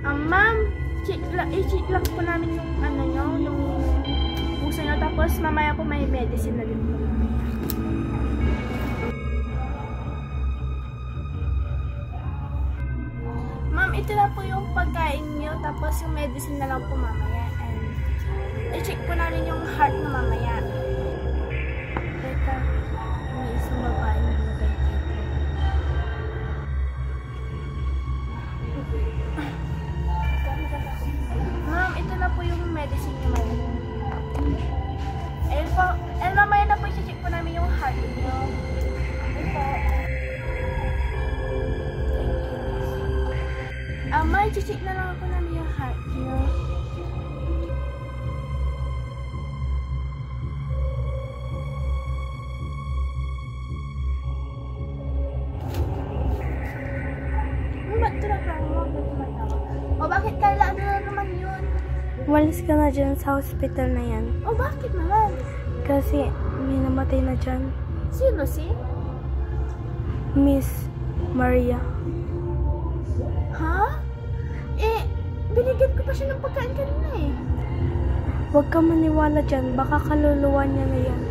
Ma'am, i-check lang po namin yung ano nyo, yung puso nyo. Tapos mamaya po may medicine na din po. Ma'am, ito na po yung pagkain nyo. Tapos yung medicine na lang po mamaya. And i-check po namin yung heart na mamaya. Teka, may isang babae na nagay dito. Ma'am, ito na po yung medicine nyo mamaya. Ayun po, and mamaya na po i-check po namin yung heart nyo. Ito. May i-check na lang ako namin yung heart nyo. Ba't tumakang mo? Ba't tumatawa? O bakit Carla? Ano na naman yun? Umalis ka na dyan sa hospital na yan. O bakit naman? Kasi may namatay na dyan. Sino si? Miss Maria. Ha? Binigyan ko pa siya ng pagkain kanina eh. Huwag ka maniwala dyan. Baka kaluluwa niya na yan.